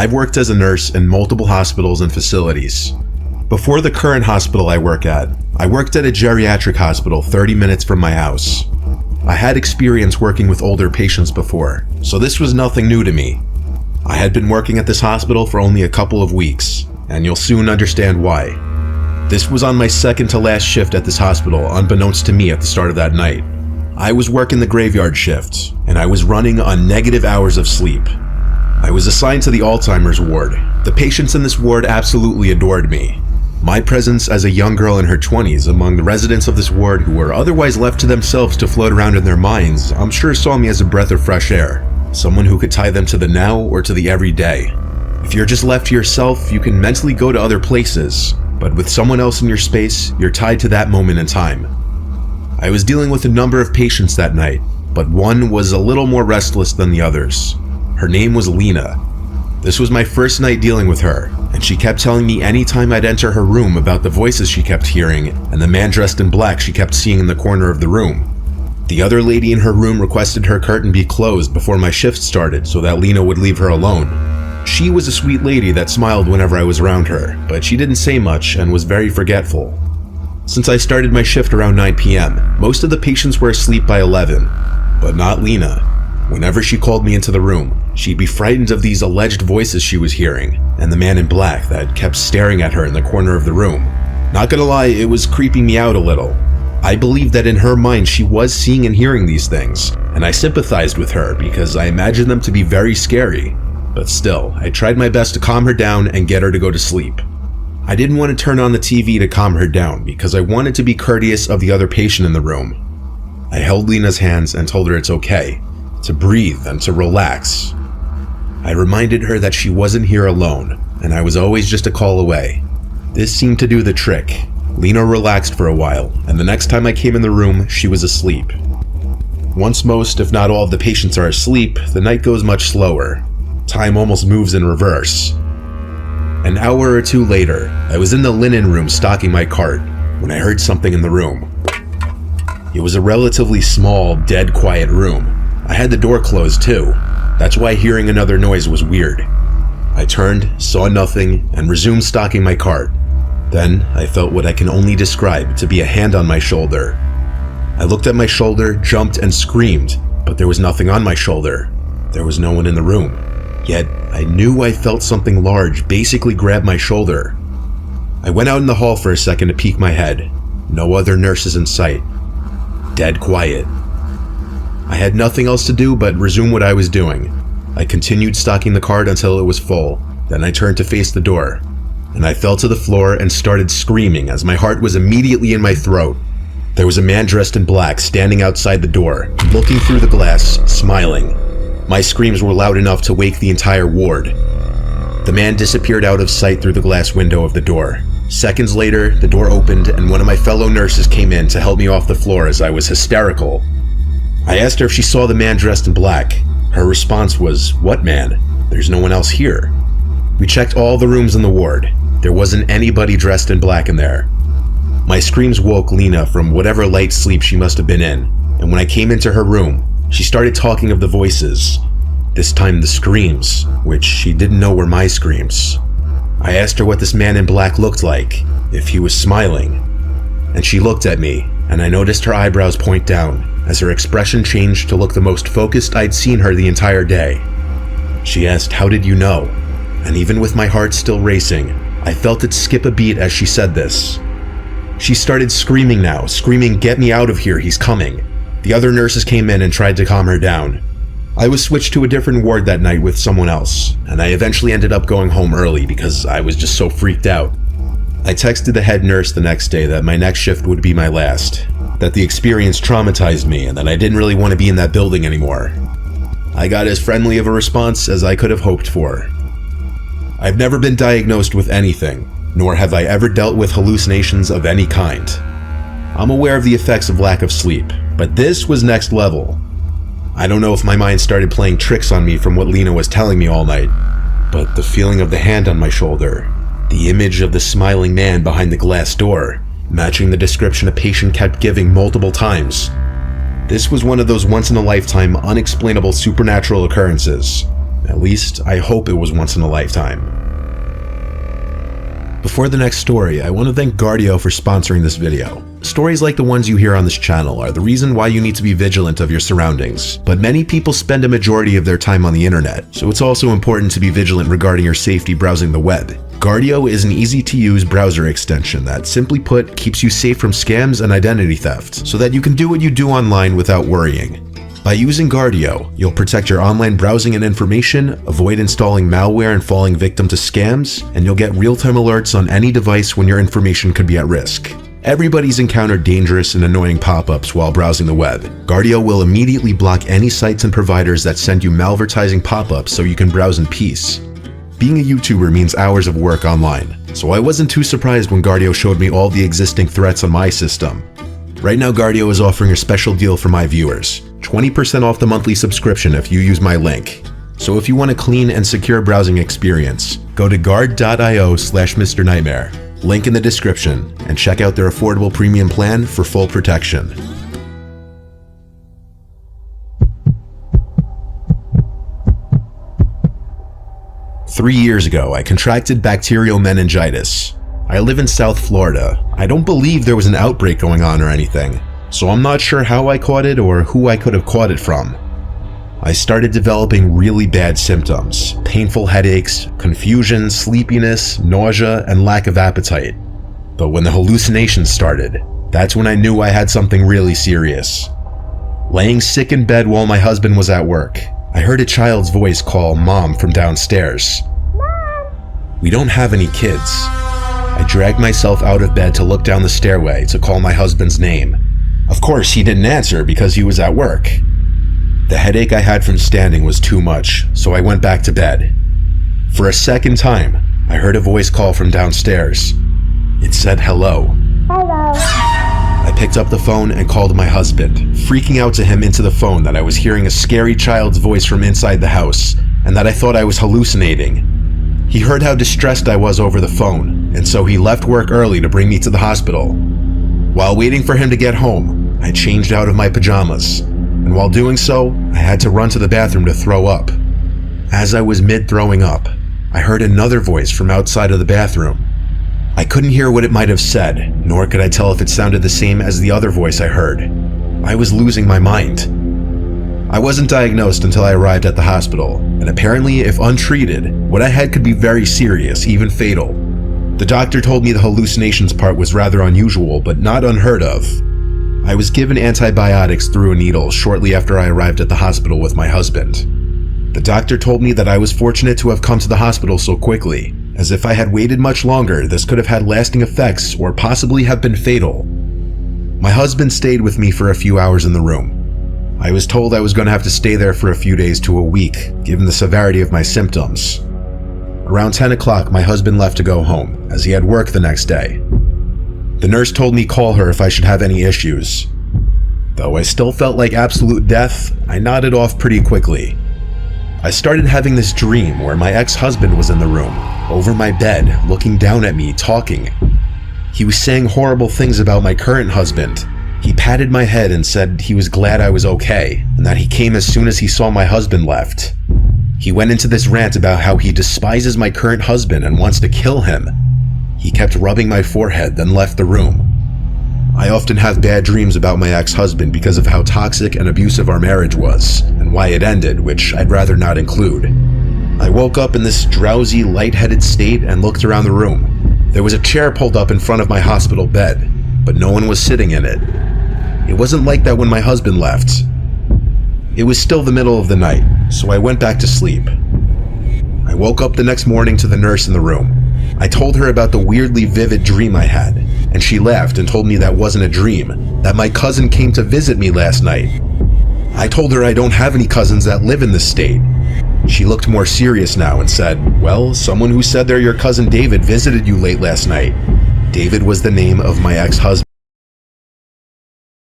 I've worked as a nurse in multiple hospitals and facilities. Before the current hospital I work at, I worked at a geriatric hospital 30 minutes from my house. I had experience working with older patients before, so this was nothing new to me. I had been working at this hospital for only a couple of weeks, and you'll soon understand why. This was on my second to last shift at this hospital, unbeknownst to me at the start of that night. I was working the graveyard shift, and I was running on negative hours of sleep. I was assigned to the Alzheimer's ward. The patients in this ward absolutely adored me. My presence as a young girl in her 20s among the residents of this ward who were otherwise left to themselves to float around in their minds, I'm sure saw me as a breath of fresh air, someone who could tie them to the now or to the everyday. If you're just left to yourself, you can mentally go to other places, but with someone else in your space, you're tied to that moment in time. I was dealing with a number of patients that night, but one was a little more restless than the others. Her name was Lena. This was my first night dealing with her, and she kept telling me anytime I'd enter her room about the voices she kept hearing and the man dressed in black she kept seeing in the corner of the room. The other lady in her room requested her curtain be closed before my shift started so that Lena would leave her alone. She was a sweet lady that smiled whenever I was around her, but she didn't say much and was very forgetful. Since I started my shift around 9 p.m., most of the patients were asleep by 11, but not Lena. Whenever she called me into the room, she'd be frightened of these alleged voices she was hearing, and the man in black that kept staring at her in the corner of the room. Not gonna lie, it was creeping me out a little. I believed that in her mind she was seeing and hearing these things, and I sympathized with her because I imagined them to be very scary. But still, I tried my best to calm her down and get her to go to sleep. I didn't want to turn on the TV to calm her down because I wanted to be courteous of the other patient in the room. I held Lena's hands and told her it's okay, to breathe and to relax. I reminded her that she wasn't here alone, and I was always just a call away. This seemed to do the trick. Lena relaxed for a while, and the next time I came in the room, she was asleep. Once most, if not all, of the patients are asleep, the night goes much slower. Time almost moves in reverse. An hour or two later, I was in the linen room stocking my cart when I heard something in the room. It was a relatively small, dead quiet room. I had the door closed too. That's why hearing another noise was weird. I turned, saw nothing, and resumed stocking my cart. Then I felt what I can only describe to be a hand on my shoulder. I looked at my shoulder, jumped, and screamed, but there was nothing on my shoulder. There was no one in the room. Yet I knew I felt something large basically grab my shoulder. I went out in the hall for a second to peek my head. No other nurses in sight. Dead quiet. I had nothing else to do but resume what I was doing. I continued stocking the cart until it was full. Then I turned to face the door, and I fell to the floor and started screaming as my heart was immediately in my throat. There was a man dressed in black standing outside the door, looking through the glass, smiling. My screams were loud enough to wake the entire ward. The man disappeared out of sight through the glass window of the door. Seconds later, the door opened and one of my fellow nurses came in to help me off the floor as I was hysterical. I asked her if she saw the man dressed in black. Her response was, "What man? There's no one else here." We checked all the rooms in the ward. There wasn't anybody dressed in black in there. My screams woke Lena from whatever light sleep she must have been in, and when I came into her room, she started talking of the voices. This time the screams, which she didn't know were my screams. I asked her what this man in black looked like, if he was smiling. And she looked at me, and I noticed her eyebrows point down, as her expression changed to look the most focused I'd seen her the entire day. She asked, "How did you know?" And even with my heart still racing, I felt it skip a beat as she said this. She started screaming now, screaming, "Get me out of here, he's coming." The other nurses came in and tried to calm her down. I was switched to a different ward that night with someone else, and I eventually ended up going home early because I was just so freaked out. I texted the head nurse the next day that my next shift would be my last, that the experience traumatized me and that I didn't really want to be in that building anymore. I got as friendly of a response as I could have hoped for. I've never been diagnosed with anything, nor have I ever dealt with hallucinations of any kind. I'm aware of the effects of lack of sleep, but this was next level. I don't know if my mind started playing tricks on me from what Lena was telling me all night, but the feeling of the hand on my shoulder, the image of the smiling man behind the glass door, matching the description a patient kept giving multiple times. This was one of those once-in-a-lifetime, unexplainable supernatural occurrences. At least, I hope it was once in a lifetime. Before the next story, I want to thank Guardio for sponsoring this video. Stories like the ones you hear on this channel are the reason why you need to be vigilant of your surroundings, but many people spend a majority of their time on the internet, so it's also important to be vigilant regarding your safety browsing the web. Guardio is an easy-to-use browser extension that, simply put, keeps you safe from scams and identity theft, so that you can do what you do online without worrying. By using Guardio, you'll protect your online browsing and information, avoid installing malware and falling victim to scams, and you'll get real-time alerts on any device when your information could be at risk. Everybody's encountered dangerous and annoying pop-ups while browsing the web. Guardio will immediately block any sites and providers that send you malvertising pop-ups so you can browse in peace. Being a YouTuber means hours of work online, so I wasn't too surprised when Guardio showed me all the existing threats on my system. Right now, Guardio is offering a special deal for my viewers. 20% off the monthly subscription if you use my link. So if you want a clean and secure browsing experience, go to guard.io/Mr. Nightmare, link in the description, and check out their affordable premium plan for full protection. Three years ago, I contracted bacterial meningitis. I live in South Florida. I don't believe there was an outbreak going on or anything, so I'm not sure how I caught it or who I could have caught it from. I started developing really bad symptoms: painful headaches, confusion, sleepiness, nausea, and lack of appetite. But when the hallucinations started, that's when I knew I had something really serious. Laying sick in bed while my husband was at work, I heard a child's voice call Mom from downstairs. Mom! We don't have any kids. I dragged myself out of bed to look down the stairway to call my husband's name. Of course, he didn't answer because he was at work. The headache I had from standing was too much, so I went back to bed. For a second time, I heard a voice call from downstairs. It said hello. Hello. I picked up the phone and called my husband, freaking out to him into the phone that I was hearing a scary child's voice from inside the house, and that I thought I was hallucinating. He heard how distressed I was over the phone, and so he left work early to bring me to the hospital. While waiting for him to get home, I changed out of my pajamas, and while doing so, I had to run to the bathroom to throw up. As I was mid-throwing up, I heard another voice from outside of the bathroom. I couldn't hear what it might have said, nor could I tell if it sounded the same as the other voice I heard. I was losing my mind. I wasn't diagnosed until I arrived at the hospital, and apparently, if untreated, what I had could be very serious, even fatal. The doctor told me the hallucinations part was rather unusual, but not unheard of. I was given antibiotics through a needle shortly after I arrived at the hospital with my husband. The doctor told me that I was fortunate to have come to the hospital so quickly, as if I had waited much longer, this could have had lasting effects or possibly have been fatal. My husband stayed with me for a few hours in the room. I was told I was going to have to stay there for a few days to a week, given the severity of my symptoms. Around 10 o'clock, my husband left to go home, as he had work the next day. The nurse told me call her if I should have any issues. Though I still felt like absolute death, I nodded off pretty quickly. I started having this dream where my ex-husband was in the room, over my bed, looking down at me, talking. He was saying horrible things about my current husband. He patted my head and said he was glad I was okay, and that he came as soon as he saw my husband left. He went into this rant about how he despises my current husband and wants to kill him. He kept rubbing my forehead, then left the room. I often have bad dreams about my ex-husband because of how toxic and abusive our marriage was, and why it ended, which I'd rather not include. I woke up in this drowsy, lightheaded state and looked around the room. There was a chair pulled up in front of my hospital bed, but no one was sitting in it. It wasn't like that when my husband left. It was still the middle of the night, so I went back to sleep. I woke up the next morning to the nurse in the room. I told her about the weirdly vivid dream I had, and she laughed and told me that wasn't a dream, that my cousin came to visit me last night. I told her I don't have any cousins that live in this state. She looked more serious now and said, "Well, someone who said they're your cousin David visited you late last night." David was the name of my ex-husband.